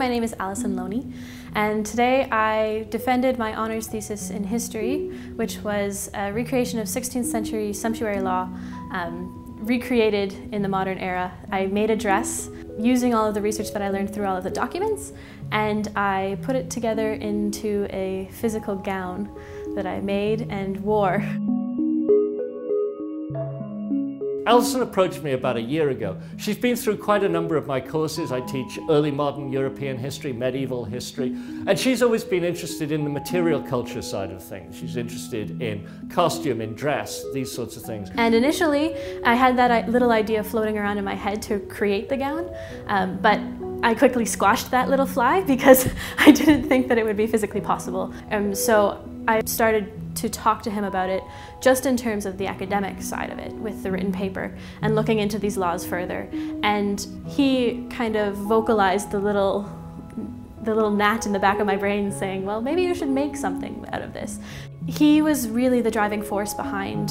my name is Alison Loney, and today I defended my honours thesis in history, which was a recreation of 16th century sumptuary law recreated in the modern era. I made a dress using all of the research that I learned through all of the documents, and I put it together into a physical gown that I made and wore. Alison approached me about a year ago. She's been through quite a number of my courses. I teach early modern European history, medieval history, and she's always been interested in the material culture side of things. She's interested in costume, in dress, these sorts of things. And initially, I had that little idea floating around in my head to create the gown, but I quickly squashed that little fly because I didn't think that it would be physically possible. So I started to talk to him about it just in terms of the academic side of it with the written paper and looking into these laws further. And he kind of vocalized the little gnat in the back of my brain saying, well, maybe you should make something out of this. He was really the driving force behind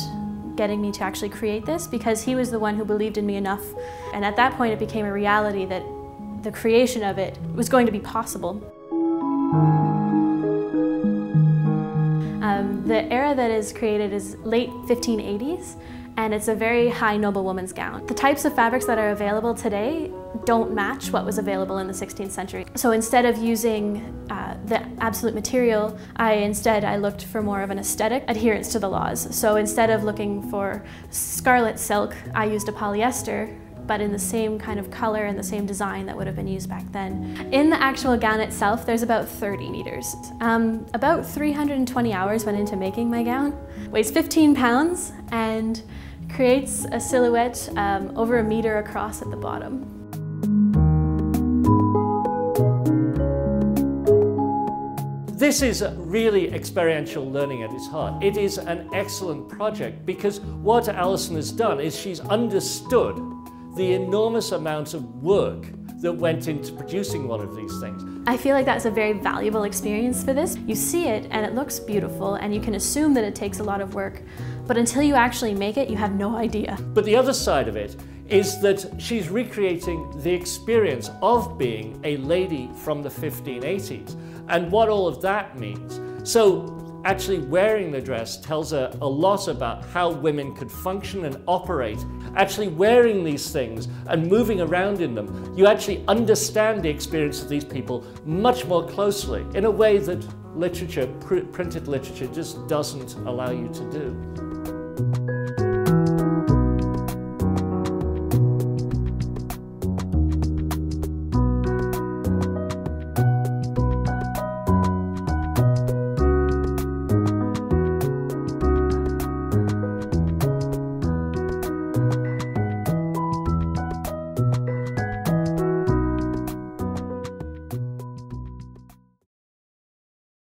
getting me to actually create this, because he was the one who believed in me enough. And at that point it became a reality that the creation of it was going to be possible. The era that is created is late 1580s, and it's a very high noblewoman's gown. The types of fabrics that are available today don't match what was available in the 16th century. So instead of using the absolute material, I looked for more of an aesthetic adherence to the laws. So instead of looking for scarlet silk, I used a polyester, but in the same kind of color and the same design that would have been used back then. In the actual gown itself, there's about 30 meters. About 320 hours went into making my gown. Weighs 15 pounds and creates a silhouette over a meter across at the bottom. This is really experiential learning at its heart. It is an excellent project because what Alison has done is she's understood the enormous amount of work that went into producing one of these things. I feel like that's a very valuable experience for this. You see it and it looks beautiful and you can assume that it takes a lot of work, but until you actually make it, you have no idea. But the other side of it is that she's recreating the experience of being a lady from the 1580s and what all of that means. So actually wearing the dress tells her a lot about how women could function and operate. Actually wearing these things and moving around in them, you actually understand the experience of these people much more closely in a way that literature, printed literature, just doesn't allow you to do.